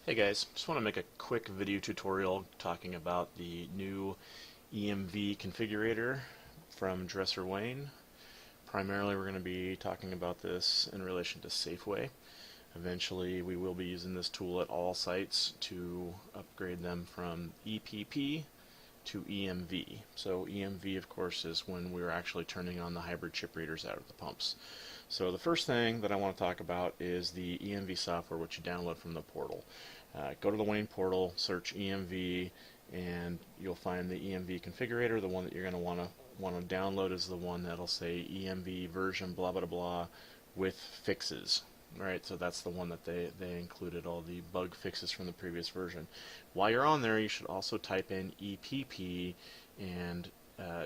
Hey guys, just want to make a quick video tutorial talking about the new EMV configurator from Dresser Wayne. Primarily we're going to be talking about this in relation to Safeway. Eventually we will be using this tool at all sites to upgrade them from EPP to EMV. So EMV of course is when we're actually turning on the hybrid chip readers out of the pumps. So the first thing that I want to talk about is the EMV software which you download from the portal. Go to the Wayne portal, search EMV, and you'll find the EMV configurator. The one that you're going to want to download is the one that'll say EMV version blah blah blah with fixes. Right, so that's the one that they included all the bug fixes from the previous version. While you're on there, you should also type in EPP and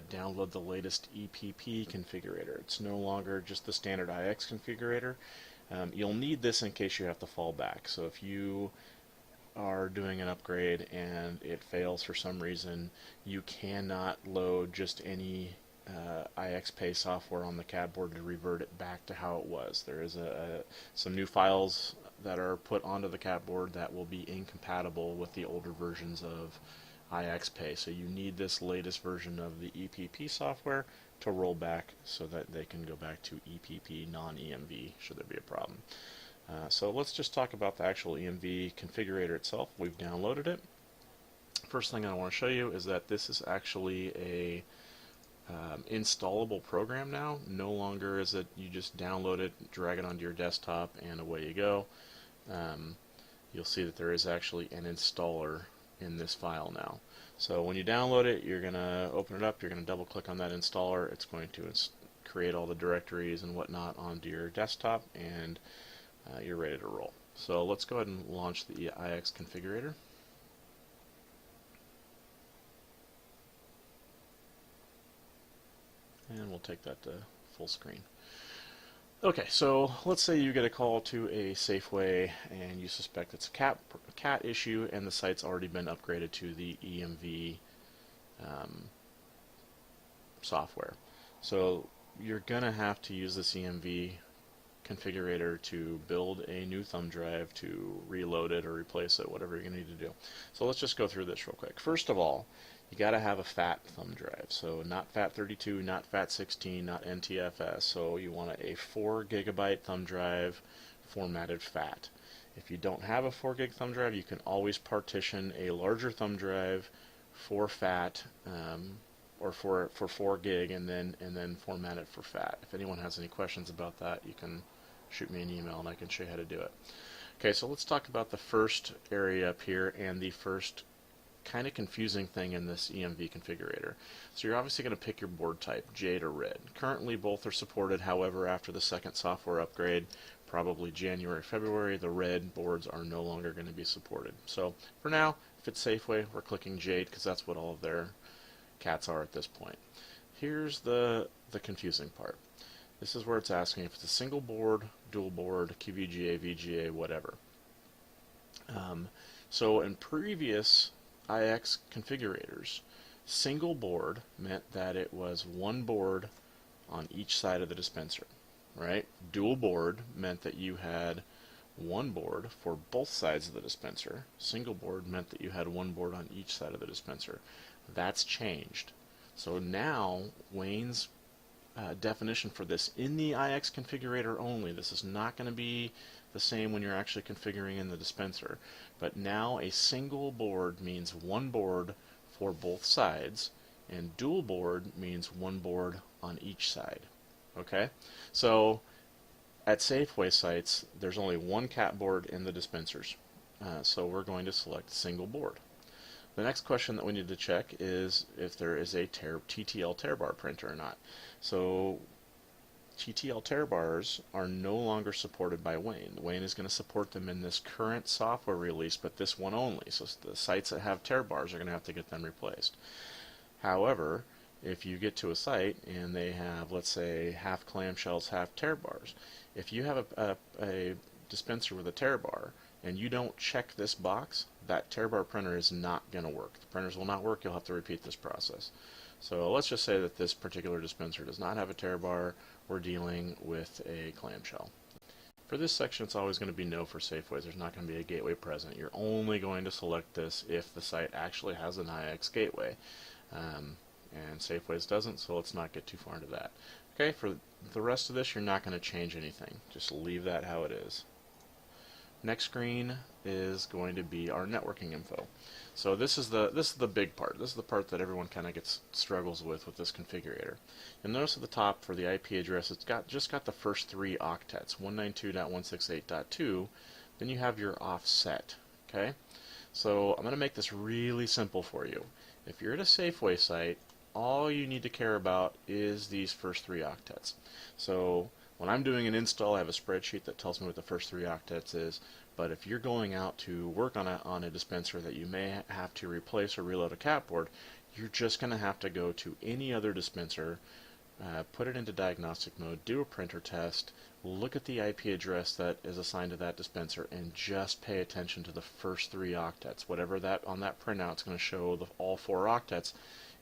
download the latest EPP configurator. It's no longer just the standard IX configurator. You'll need this in case you have to fall back. So if you are doing an upgrade and it fails for some reason, you cannot load just any IXPay software on the CAD board to revert it back to how it was. There is some new files that are put onto the CAD board that will be incompatible with the older versions of IXPay. So you need this latest version of the EPP software to roll back so that they can go back to EPP non-EMV should there be a problem. So let's just talk about the actual EMV configurator itself. We've downloaded it. First thing I want to show you is that this is actually a installable program now. No longer is it you just download it, drag it onto your desktop, and away you go. You'll see that there is actually an installer in this file now. So when you download it, you're going to open it up, you're going to double click on that installer. It's going to create all the directories and whatnot onto your desktop, and you're ready to roll. So let's go ahead and launch the IX configurator. And we'll take that to full screen. Okay, so let's say you get a call to a Safeway and you suspect it's a cat issue and the site's already been upgraded to the EMV software. So you're going to have to use this EMV configurator to build a new thumb drive, to reload it or replace it, whatever you're going to need to do. So let's just go through this real quick. First of all, you got to have a FAT thumb drive. So not FAT32, not FAT16, not NTFS. So you want a 4 gigabyte thumb drive formatted FAT. If you don't have a 4 gig thumb drive, you can always partition a larger thumb drive for FAT or for 4 gig and then format it for FAT. If anyone has any questions about that, you can shoot me an email and I can show you how to do it. Okay, so let's talk about the first area up here and the first kind of confusing thing in this EMV configurator. So you're obviously going to pick your board type, Jade or Red. Currently both are supported, however after the second software upgrade, probably January, February, the Red boards are no longer going to be supported. So for now, if it's Safeway, we're clicking Jade because that's what all of their cats are at this point. Here's the confusing part. This is where it's asking if it's a single board, dual board, QVGA, VGA, whatever. So in previous IX configurators, single board meant that it was one board on each side of the dispenser, right? Dual board meant that you had one board for both sides of the dispenser. Single board meant that you had one board on each side of the dispenser. That's changed. So now Wayne's definition for this in the IX configurator only, this is not going to be the same when you're actually configuring in the dispenser, but now a single board means one board for both sides, and dual board means one board on each side. Okay, so at Safeway sites there's only one cat board in the dispensers, so we're going to select single board. The next question that we need to check is if there is a TTL tear bar printer or not. So TTL tear bars are no longer supported by Wayne. Wayne is going to support them in this current software release, but this one only. So the sites that have tear bars are going to have to get them replaced. However, if you get to a site and they have, let's say, half clamshells, half tear bars, if you have a dispenser with a tear bar and you don't check this box, that tear bar printer is not going to work. The printers will not work. You'll have to repeat this process. So let's just say that this particular dispenser does not have a tear bar. We're dealing with a clamshell. For this section, it's always going to be no for Safeways. There's not going to be a gateway present. You're only going to select this if the site actually has an IX gateway. And Safeways doesn't, so let's not get too far into that. Okay, for the rest of this, you're not going to change anything. Just leave that how it is. Next screen is going to be our networking info. So this is the big part. This is the part that everyone kind of struggles with this configurator. You'll notice at the top for the IP address, it's just got the first 3 octets, 192.168.2. Then you have your offset. Okay, so I'm going to make this really simple for you. If you're at a Safeway site, all you need to care about is these first 3 octets. So when I'm doing an install, I have a spreadsheet that tells me what the first 3 octets is. But if you're going out to work on a dispenser that you may have to replace or reload a cat board, you're just going to have to go to any other dispenser, put it into diagnostic mode, do a printer test, look at the IP address that is assigned to that dispenser, and just pay attention to the first 3 octets. Whatever that on that printout is going to show all 4 octets.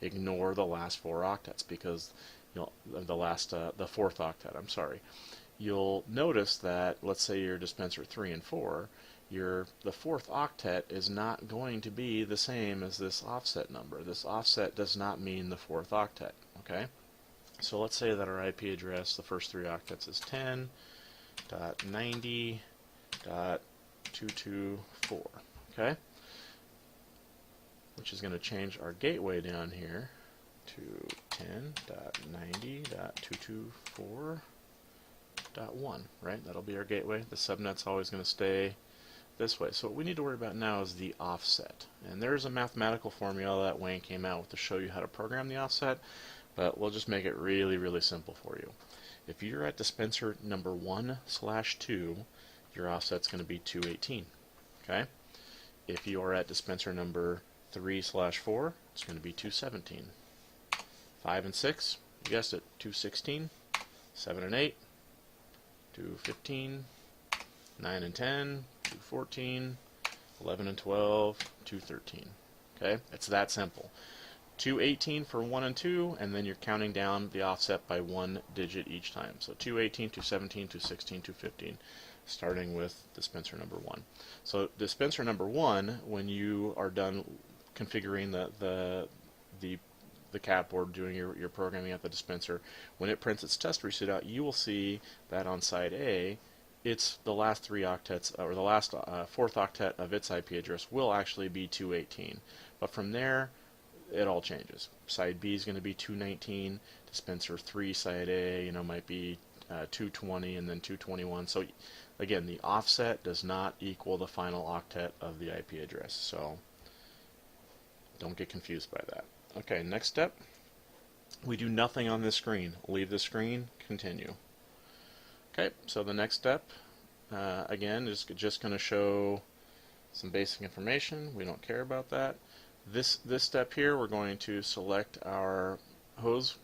Ignore the last 4 octets because the 4th octet. I'm sorry. You'll notice that, let's say your dispenser 3 and 4, the 4th octet is not going to be the same as this offset number. This offset does not mean the 4th octet. Okay. So let's say that our IP address, the first 3 octets, is 10.90.224. Okay. Which is going to change our gateway down here to 10.90.224.1, right? That'll be our gateway. The subnet's always going to stay this way. So what we need to worry about now is the offset. And there's a mathematical formula that Wayne came out with to show you how to program the offset, but we'll just make it really, really simple for you. If you're at dispenser number 1/2, your offset's going to be 218. Okay? If you are at dispenser number 3/4, it's going to be 217. 5 and 6, you guessed it, 216. 7 and 8, 215. 9 and 10, 214. 11 and 12, 213. Okay, it's that simple. 218 for 1 and 2, and then you're counting down the offset by 1 digit each time. So 218, 217, 216, 215. Starting with dispenser number 1. So dispenser number 1, when you are done configuring the cat board, doing your programming at the dispenser, when it prints its test receipt out, you will see that on side A, it's the last 3 octets, or the last 4th octet of its IP address will actually be 218. But from there, it all changes. Side B is going to be 219. Dispenser 3, side A, might be 220 and then 221. So again, the offset does not equal the final octet of the IP address. So don't get confused by that. Okay, next step. We do nothing on this screen. Leave the screen, continue. Okay, so the next step, again, is just going to show some basic information. We don't care about that. This step here, we're going to select our hose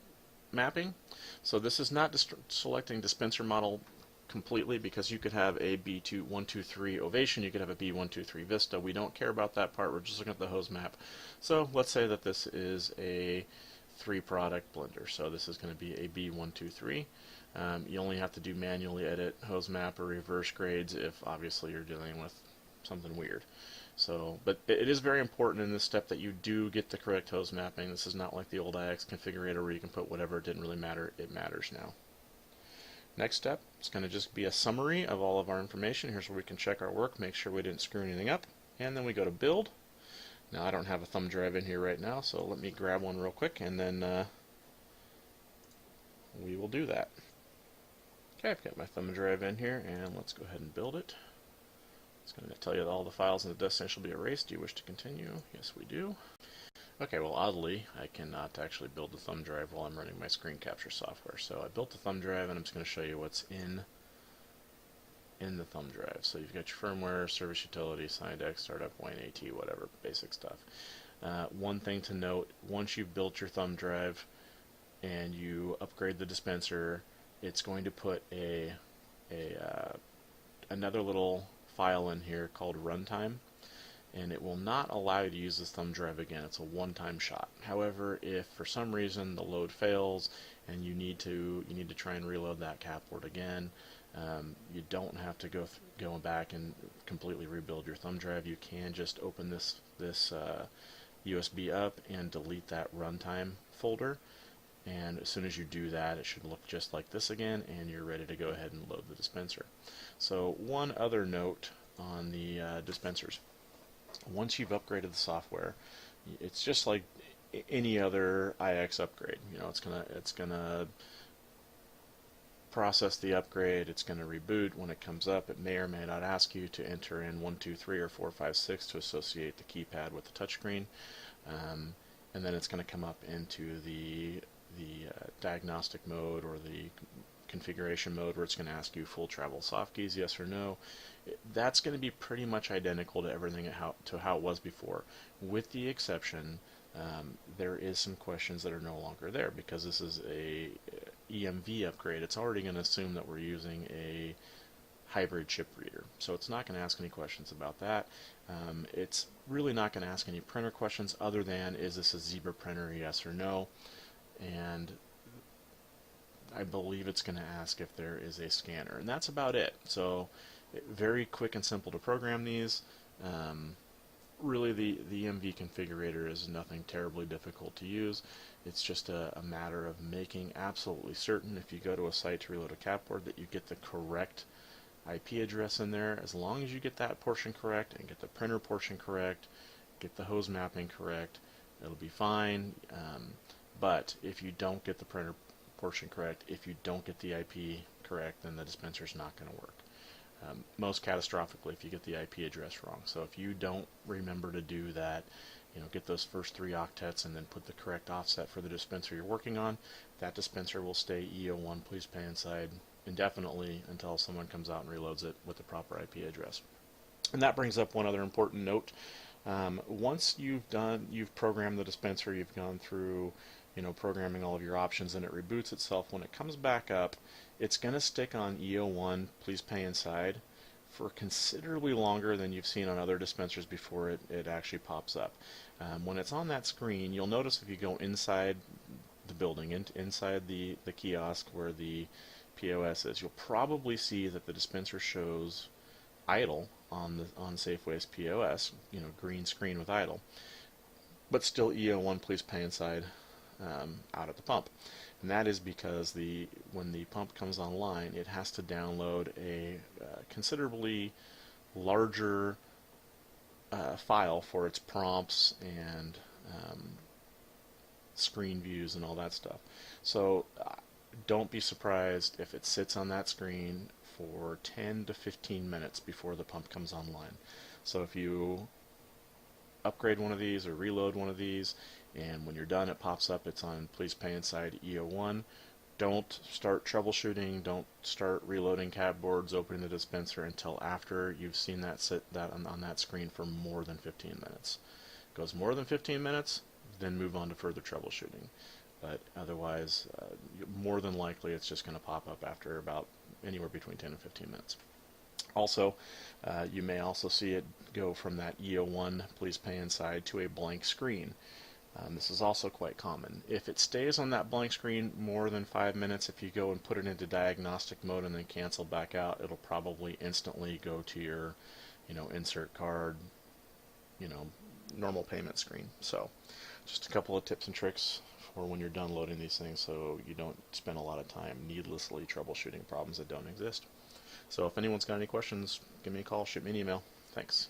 mapping. So this is not selecting dispenser model completely, because you could have a B123 Ovation, you could have a B123 Vista. We don't care about that part. We're just looking at the hose map. So let's say that this is a 3-product blender. So this is going to be a B123. You only have to do manually edit hose map or reverse grades if obviously you're dealing with something weird. So, but it is very important in this step that you do get the correct hose mapping. This is not like the old IX configurator where you can put whatever. It didn't really matter. It matters now. Next step, it's going to just be a summary of all of our information. Here's where we can check our work, make sure we didn't screw anything up, and then we go to build. Now I don't have a thumb drive in here right now, so let me grab one real quick, and then we will do that. Okay, I've got my thumb drive in here, and let's go ahead and build it. It's going to tell you that all the files in the destination will be erased. Do you wish to continue? Yes, we do. Okay, well, oddly, I cannot actually build the thumb drive while I'm running my screen capture software. So I built the thumb drive, and I'm just going to show you what's in the thumb drive. So you've got your firmware, service utility, signed X, startup, Wayne AT, whatever, basic stuff. One thing to note, once you've built your thumb drive and you upgrade the dispenser, it's going to put another little file in here called runtime, and it will not allow you to use this thumb drive again. It's a one-time shot. However, if for some reason the load fails and you need to try and reload that cat board again, You don't have to go back and completely rebuild your thumb drive. You can just open this USB up and delete that runtime folder, and as soon as you do that, it should look just like this again, and you're ready to go ahead and load the dispenser. So one other note on the dispensers: once you've upgraded the software, it's just like any other IX upgrade. You know, it's gonna process the upgrade, it's going to reboot. When it comes up, it may or may not ask you to enter in 1, 2, 3, or 4, 5, 6 to associate the keypad with the touchscreen, and then it's going to come up into the diagnostic mode or the configuration mode, where it's going to ask you full travel soft keys, yes or no. That's going to be pretty much identical to everything how it was before, with the exception there is some questions that are no longer there, because this is a EMV upgrade. It's already going to assume that we're using a hybrid chip reader, so it's not going to ask any questions about that. It's really not going to ask any printer questions other than, is this a Zebra printer, yes or no, and I believe it's going to ask if there is a scanner, and that's about it. So very quick and simple to program these. Really, the EMV configurator is nothing terribly difficult to use. It's just a matter of making absolutely certain, if you go to a site to reload a capboard, that you get the correct IP address in there. As long as you get that portion correct and get the printer portion correct, get the hose mapping correct, it'll be fine. But if you don't get the printer portion correct, if you don't get the IP correct, then the dispenser's not going to work. Most catastrophically if you get the IP address wrong. So if you don't remember to do that, you know, get those first 3 octets and then put the correct offset for the dispenser you're working on, that dispenser will stay E01 please pay inside indefinitely until someone comes out and reloads it with the proper IP address. And that brings up one other important note. Once you've programmed the dispenser, you've gone through, you know, programming all of your options, and it reboots itself, when it comes back up, it's going to stick on E01 please pay inside for considerably longer than you've seen on other dispensers before it actually pops up. When it's on that screen, you'll notice if you go inside the building, inside the kiosk where the POS is, you'll probably see that the dispenser shows idle on Safeway's POS, you know, green screen with idle, but still E01 please pay inside out at the pump. And that is because when the pump comes online, it has to download a considerably larger file for its prompts and screen views and all that stuff. So don't be surprised if it sits on that screen for 10 to 15 minutes before the pump comes online. So if you upgrade one of these or reload one of these, and when you're done it pops up, it's on please pay inside E01, don't start troubleshooting, don't start reloading capboards, opening the dispenser until after you've seen that sit on that screen for more than 15 minutes. Goes more than 15 minutes, then move on to further troubleshooting. But otherwise, more than likely it's just going to pop up after about anywhere between 10 and 15 minutes. Also, you may also see it go from that E01 please pay inside to a blank screen. This is also quite common. If it stays on that blank screen more than 5 minutes, if you go and put it into diagnostic mode and then cancel back out, it'll probably instantly go to your, you know, insert card, you know, normal payment screen. So just a couple of tips and tricks for when you're done loading these things, so you don't spend a lot of time needlessly troubleshooting problems that don't exist. So if anyone's got any questions, give me a call, shoot me an email. Thanks.